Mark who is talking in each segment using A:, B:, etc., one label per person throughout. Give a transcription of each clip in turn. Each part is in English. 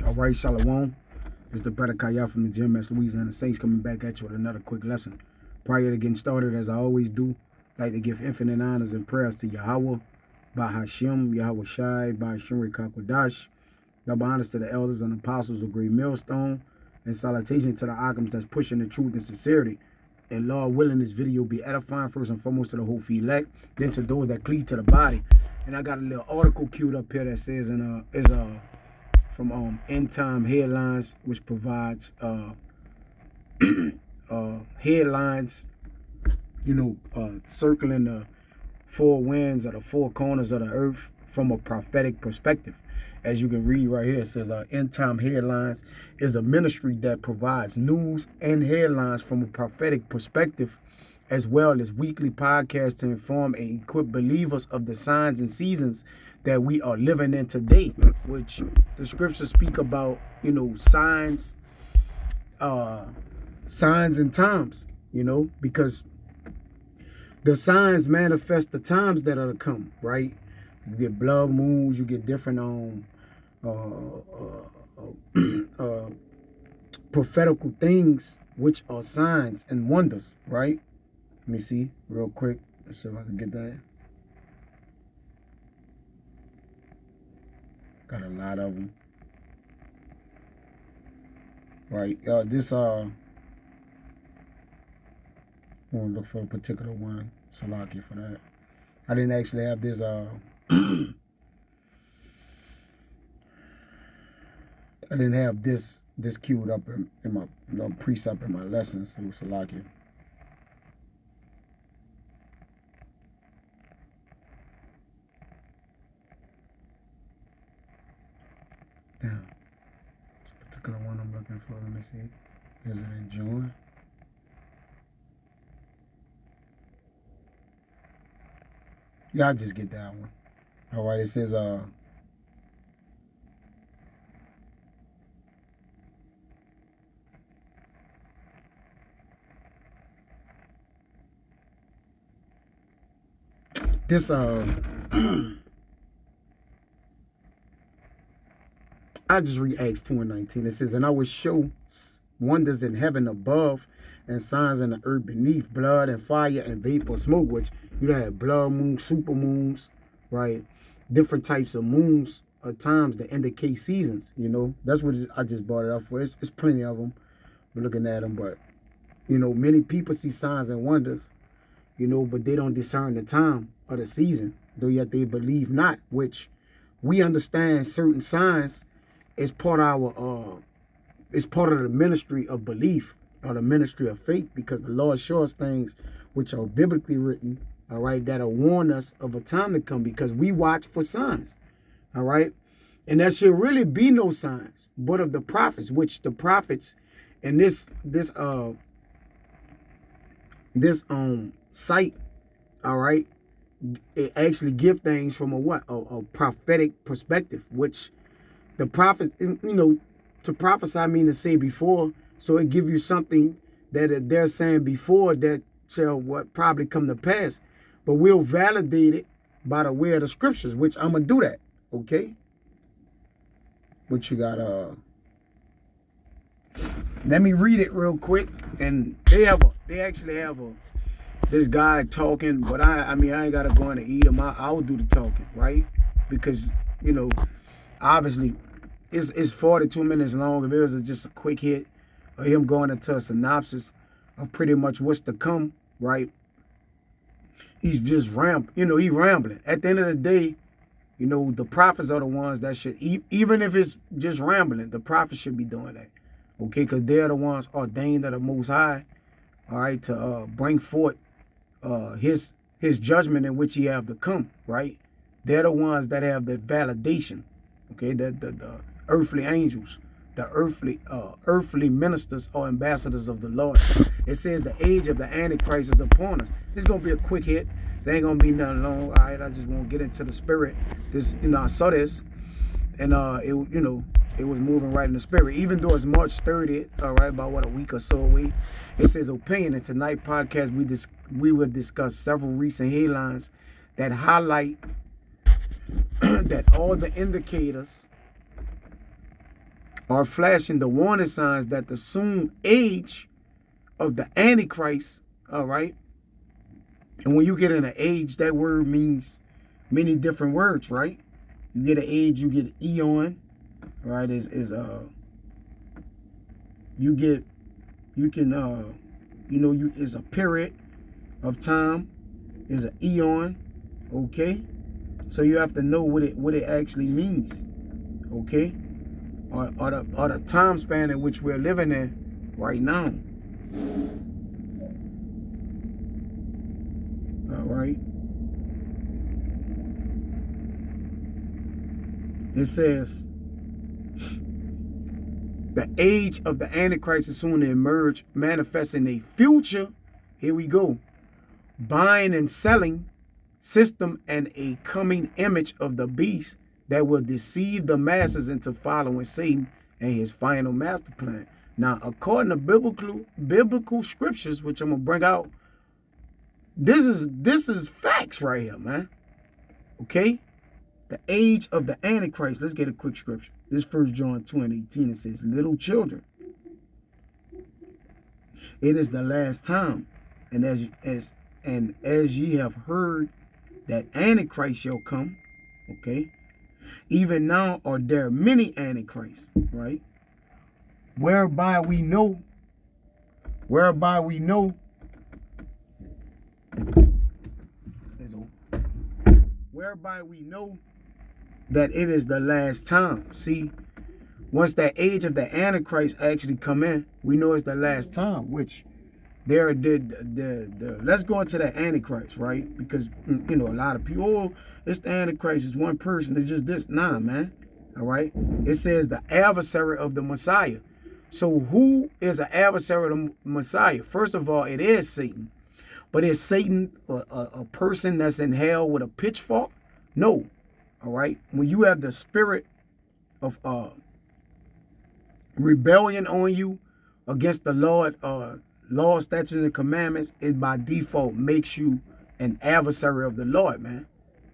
A: All right, Shalom. It's the brother Kaya from the GMS Louisiana Saints coming back at you with another quick lesson. Prior to getting started, as I always do, I'd like to give infinite honors and prayers to Yahweh, Bahashim, Yahweh Shai, Bahashim Rekakwadash. Double honors to the elders and apostles of Great Millstone, and salutation to the Akims that's pushing the truth and sincerity. And Lord willing, this video be edifying first and foremost to the whole elect, then to those that cleave to the body. And I got a little article queued up here that says, from End Time Headlines, which provides headlines, circling the four winds or the four corners of the earth from a prophetic perspective. As you can read right here, it says End Time Headlines is a ministry that provides news and headlines from a prophetic perspective, as well as weekly podcasts to inform and equip believers of the signs and seasons that we are living in today, which the scriptures speak about, signs and times, because the signs manifest the times that are to come, right? You get blood moons, you get different prophetical things, which are signs and wonders, right? Let me see real quick. Let's see if I can get that. Got a lot of them. Right. This I want to look for a particular one. Salaki for that. I didn't actually have this I didn't have this queued up in my precept in my lessons, so Salaki. Damn. This particular one I'm looking for. Let me see. Is it in June? Y'all just get that one. Alright, it says this I just read Acts 2:19. It says, and I will show wonders in heaven above and signs in the earth beneath, blood and fire and vapor smoke, which you have blood moons, super moons, right? Different types of moons or times that indicate seasons, That's what I just brought it up for. It's plenty of them. We're looking at them, but, many people see signs and wonders, but they don't discern the time or the season, though yet they believe not, which we understand certain signs is part of it's part of the ministry of belief or the ministry of faith, because the Lord shows things which are biblically written, all right, that'll warn us of a time to come, because we watch for signs, all right, and there should really be no signs but of the prophets, which the prophets in this site, all right, it actually give things from a prophetic perspective, which the prophet, to prophesy mean to say before, so it give you something that they're saying before that shall what probably come to pass, but we'll validate it by the way of the scriptures, which I'm gonna do that, okay? What you got? Let me read it real quick, and they actually have this guy talking, but I mean I ain't gotta go in and eat him. I'll do the talking, right? Because obviously it's 42 minutes long. If it was just a quick hit of him going into a synopsis of pretty much what's to come, right? He's just he's rambling. At the end of the day, the prophets are the ones that should, even if it's just rambling, the prophets should be doing that, okay? Because they're the ones ordained of the Most High, all right, to bring forth his judgment in which he have to come, right? They're the ones that have the validation, okay? The earthly angels, the earthly ministers or ambassadors of the Lord. It says the age of the Antichrist is upon us. It's gonna be a quick hit. There ain't gonna be nothing long. All right, I just won't get into the spirit. This, I saw this, and it was moving right in the spirit. Even though it's March 30th, all right, about what, a week or so away. It says opinion. And tonight podcast we will discuss several recent headlines that highlight that all the indicators are flashing the warning signs that the soon age of the Antichrist, all right? And when you get in an age, that word means many different words, right? You get an age, you get eon, right? Is a period of time, is an eon, okay? So you have to know what it actually means, okay? Or the time span in which we're living in right now. All right. It says the age of the Antichrist is soon to emerge, manifesting a future. Here we go. Buying and selling system and a coming image of the beast that will deceive the masses into following Satan and his final master plan. Now, according to biblical scriptures, which I'm gonna bring out, this is facts right here, man. Okay, the age of the Antichrist. Let's get a quick scripture. This 1 John 2:18. It says, "Little children, it is the last time, and as ye have heard that Antichrist shall come." Okay. Even now are there many antichrists, right? Whereby we know that it is the last time. See, once that age of the Antichrist actually come in, we know it's the last time, which there the let's go into the Antichrist, right? Because a lot of people, oh, it's the Antichrist, it's one person, it's just this. Nah, man. All right. It says the adversary of the Messiah. So who is an adversary of the Messiah? First of all, it is Satan. But is Satan a person that's in hell with a pitchfork? No. All right. When you have the spirit of rebellion on you against the Lord, law, statutes, and commandments, it by default makes you an adversary of the Lord, man.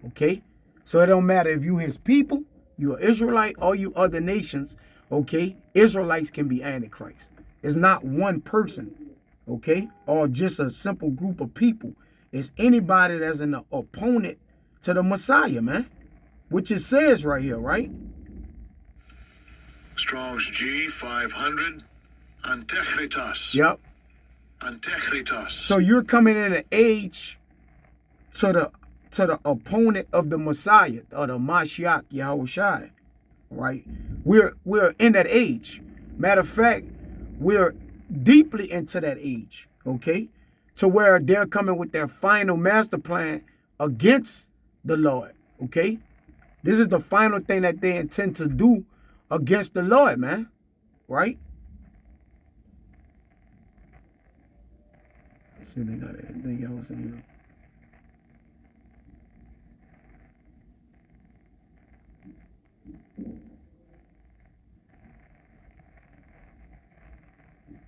A: Okay? So it don't matter if you his people, you're Israelite, or you other nations, okay? Israelites can be Antichrist. It's not one person, okay? Or just a simple group of people. It's anybody that's an opponent to the Messiah, man. Which it says right here, right?
B: Strong's G 500, Antichritos.
A: Yep.
B: Antichritos.
A: So you're coming in an age to the opponent of the Messiah, or the Mashiach Yahushua, right? We're in that age. Matter of fact, we're deeply into that age, okay? To where they're coming with their final master plan against the Lord, okay? This is the final thing that they intend to do against the Lord, man, right? Let's see if they got anything else in here.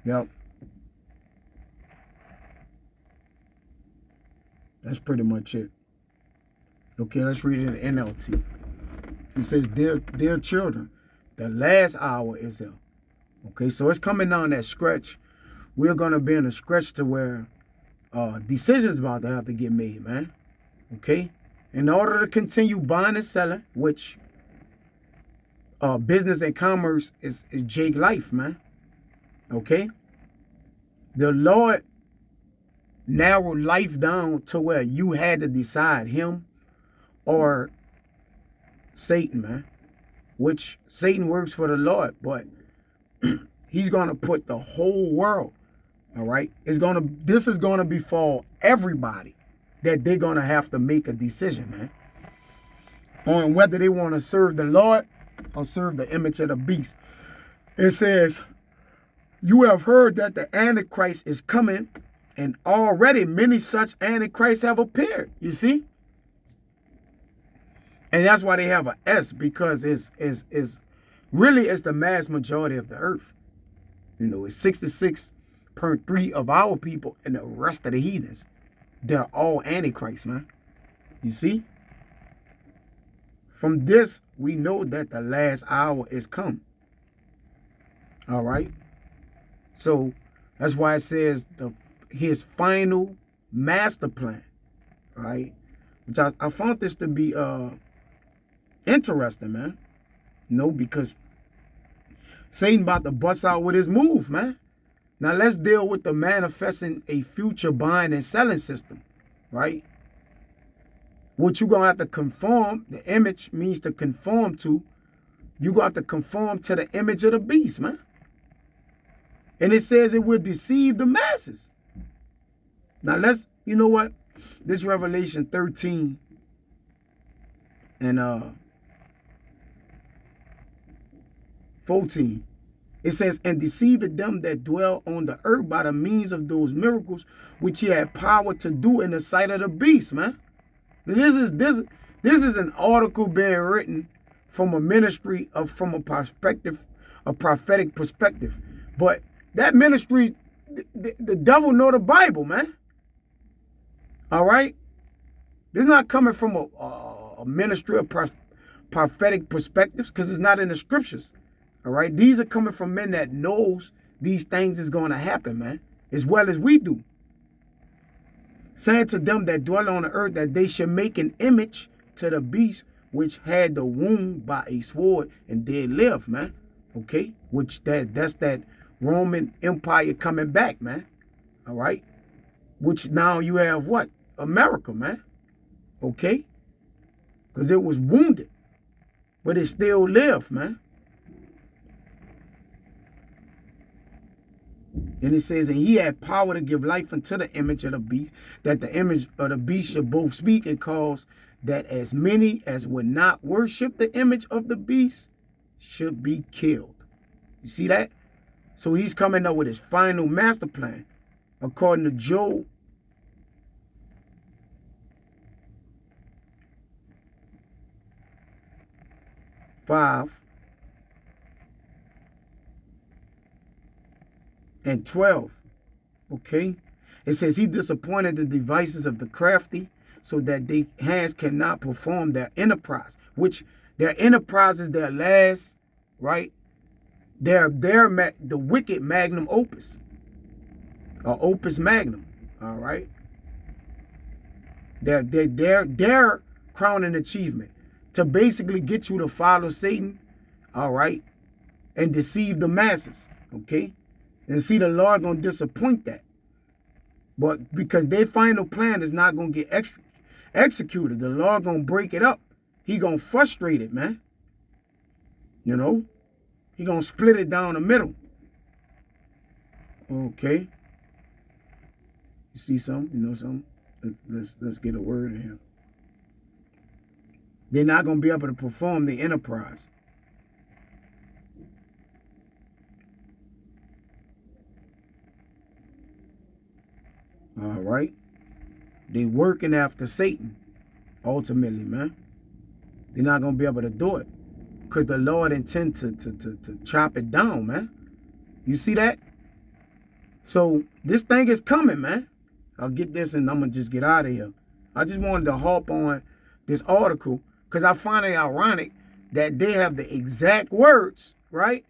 A: Yep. That's pretty much it. Okay, let's read it in NLT. It says, dear children, the last hour is here. Okay, so it's coming down that stretch. We're going to be in a stretch to where decisions about to have to get made, man. Okay? In order to continue buying and selling, which business and commerce is Jake life, man. Okay? The Lord narrowed life down to where you had to decide him or Satan, man. Which Satan works for the Lord, but he's going to put the whole world, all right? This is going to befall everybody, that they're going to have to make a decision, man, on whether they want to serve the Lord or serve the image of the beast. It says, you have heard that the Antichrist is coming, and already many such Antichrists have appeared, you see? And that's why they have an S, because it's the mass majority of the earth. You know, it's 66.3 of our people, and the rest of the heathens, they're all Antichrist, man. You see? From this, we know that the last hour is come. All right. So that's why it says his final master plan. Right. Which I found this to be interesting, man. Because Satan about to bust out with his move, man. Now let's deal with the manifesting a future buying and selling system, right? What you're going to have to conform, the image means to conform to, you're going to have to conform to the image of the beast, man. And it says it will deceive the masses. Now let's, you know what? This Revelation 13 and 14. It says, and deceived them that dwell on the earth by the means of those miracles which he had power to do in the sight of the beast, man. This is an article being written from a ministry from a prophetic perspective. But that ministry, the devil know the Bible, man. All right? This is not coming from a ministry of prophetic perspectives, because it's not in the scriptures. All right? These are coming from men that knows these things is going to happen, man, as well as we do. Saying to them that dwell on the earth that they should make an image to the beast which had the wound by a sword and did live, man. Okay? Which that's that Roman Empire coming back, man. All right? Which now you have what? America, man. Okay? Because it was wounded. But it still lived, man. And it says, and he had power to give life unto the image of the beast, that the image of the beast should both speak and cause that as many as would not worship the image of the beast should be killed. You see that? So he's coming up with his final master plan. According to Job 5 and 12. Okay? It says he disappointed the devices of the crafty so that their hands cannot perform their enterprise, which their enterprise is their last, right? The wicked magnum opus, or opus magnum, all right? Their crowning achievement to basically get you to follow Satan, all right, and deceive the masses, okay? And see, the Lord gonna disappoint that. But because their final plan is not gonna get executed, the Lord gonna break it up. He gonna frustrate it, man. You know, he gonna split it down the middle. Okay. You see something? You know something? Let's get a word in here. They're not gonna be able to perform the enterprise. All right. They working after Satan, ultimately, man. They're not going to be able to do it because the Lord intends to chop it down, man. You see that? So this thing is coming, man. I'll get this and I'm going to just get out of here. I just wanted to hop on this article because I find it ironic that they have the exact words, right?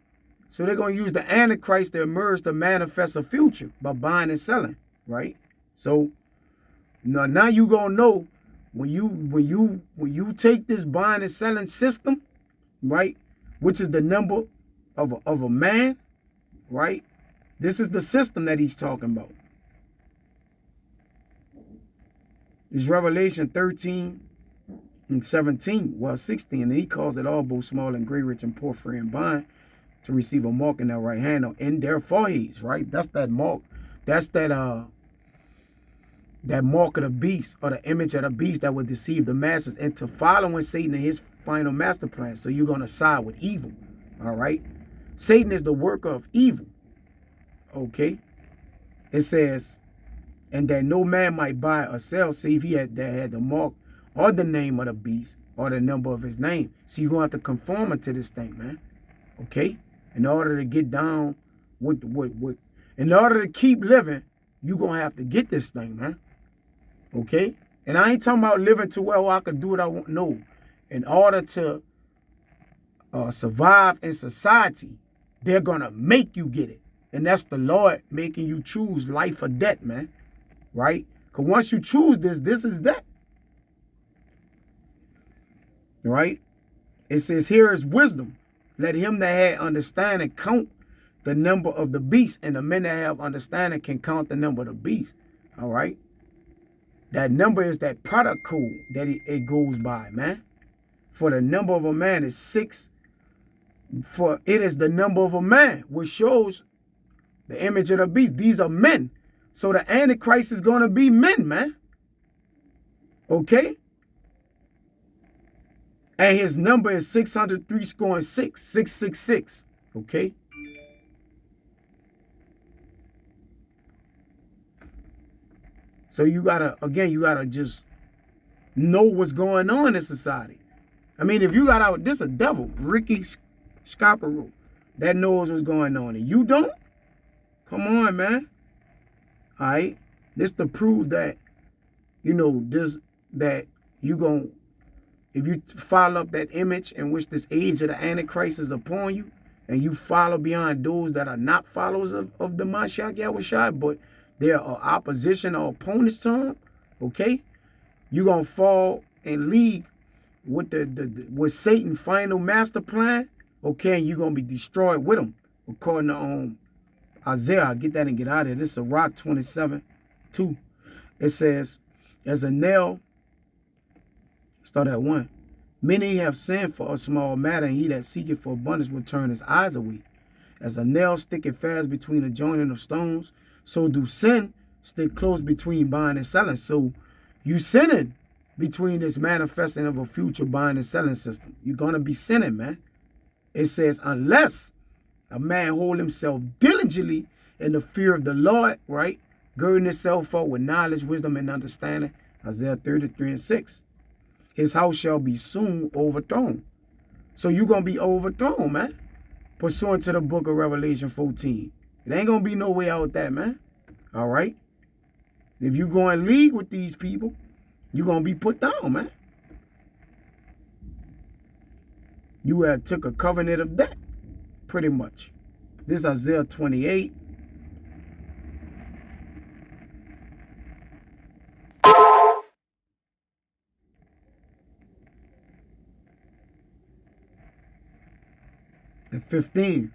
A: So they're going to use the Antichrist to emerge to manifest a future by buying and selling, right? So now you gonna know when you take this buying and selling system, right, which is the number of a man, right? This is the system that he's talking about. It's Revelation 13 and 17, well 16, and he calls it all both small and great, rich and poor, free and bond, to receive a mark in their right hand or in their foreheads, right? That's that mark. That's that mark of the beast, or the image of the beast that would deceive the masses into following Satan in his final master plan. So you're going to side with evil. All right. Satan is the worker of evil. Okay. It says, and that no man might buy or sell save he had the mark or the name of the beast or the number of his name. So you're going to have to conform to this thing, man. Okay. In order to get down with in order to keep living, you're going to have to get this thing, man. Okay? And I ain't talking about living to where I can do what I want. No. In order to survive in society, they're going to make you get it. And that's the Lord making you choose life or death, man. Right? Because once you choose this is that. Right? It says, here is wisdom. Let him that had understanding count the number of the beast. And the men that have understanding can count the number of the beast. All right? That number is that product code that it goes by, man. For the number of a man is 6. For it is the number of a man, which shows the image of the beast. These are men. So the Antichrist is going to be men, man. Okay? And his number is 603 scoring 6, 666. Okay? So you gotta just know what's going on in society. I mean, if you got out, this a devil, Ricky Scaparo, that knows what's going on, and you don't? Come on, man. All right? This to prove that, that you going, if you follow up that image in which this age of the Antichrist is upon you, and you follow beyond those that are not followers of the Mashiach Yahushua, but there are opposition or opponents to him, okay? You're going to fall in league with with Satan's final master plan, okay? And you're going to be destroyed with him, according to Isaiah. I'll get that and get out of here. This is Sirach 27:2. It says, as a nail, start at 1. Many have sinned for a small matter, and he that seeketh for abundance will turn his eyes away. As a nail sticketh fast between the joining of stones, so do sin stick close between buying and selling. So you sinning between this manifesting of a future buying and selling system. You're going to be sinning, man. It says, unless a man hold himself diligently in the fear of the Lord, right? Girding himself up with knowledge, wisdom, and understanding. Isaiah 33:6. His house shall be soon overthrown. So you're going to be overthrown, man. Pursuant to the book of Revelation 14. It ain't going to be no way out that, man. All right? If you go in league with these people, you're going to be put down, man. You have took a covenant of that, pretty much. This is Isaiah 28. And 15.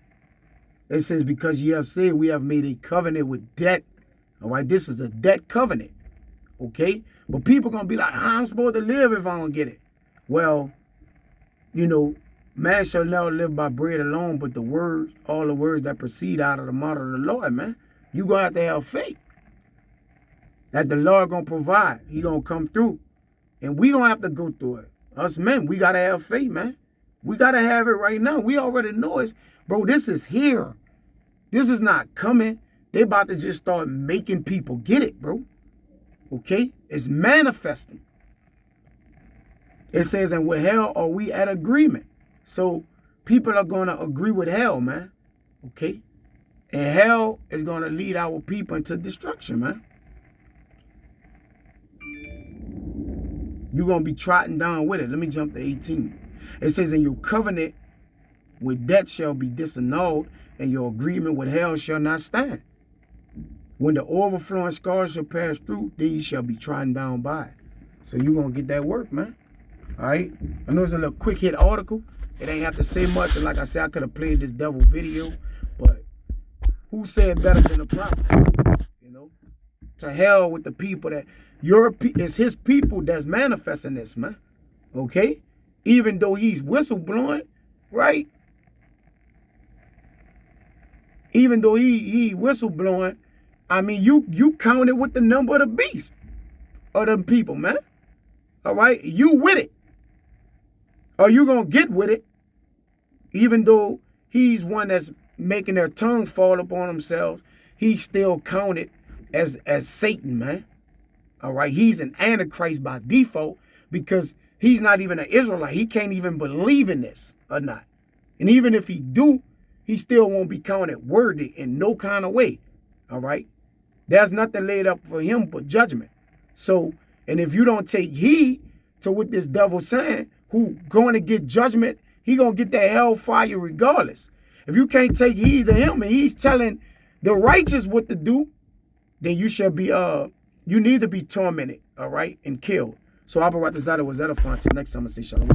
A: It says, because ye have said we have made a covenant with debt. All right, this is a debt covenant. Okay? But people going to be like, how am I supposed to live if I don't get it? Well, man shall never live by bread alone, but the words, all the words that proceed out of the mouth of the Lord, man. You're going to have to have faith that the Lord going to provide. He going to come through. And we going to have to go through it. Us men, we got to have faith, man. We got to have it right now. We already know it. Bro, this is here. This is not coming. They about to just start making people get it, bro. Okay? It's manifesting. It says, and with hell are we at agreement. So people are going to agree with hell, man. Okay? And hell is going to lead our people into destruction, man. You're going to be trotting down with it. Let me jump to 18. It says, and your covenant with death shall be disannulled, and your agreement with hell shall not stand. When the overflowing scars shall pass through, these shall be trodden down by. So you're going to get that work, man. All right? I know it's a little quick hit article. It ain't have to say much. And like I said, I could have played this devil video. But who said better than the prophet? To hell with the people that... It's his people that's manifesting this, man. Okay? Even though he's whistleblowing, right? Even though he whistleblowing, I mean, you counted with the number of the beast of them people, man. All right? You with it. Or you going to get with it. Even though he's one that's making their tongues fall upon themselves, he's still counted as Satan, man. All right? He's an Antichrist by default because he's not even an Israelite. He can't even believe in this or not. And even if he do, he still won't be counted worthy in no kind of way. All right? There's nothing laid up for him but judgment. So, and if you don't take heed to what this devil's saying, who going to get judgment, he going to get that hellfire regardless. If you can't take heed to him and he's telling the righteous what to do, then you shall be you need to be tormented, all right, and killed. So Abba Ratazada was edifying. Till next time I say shalom.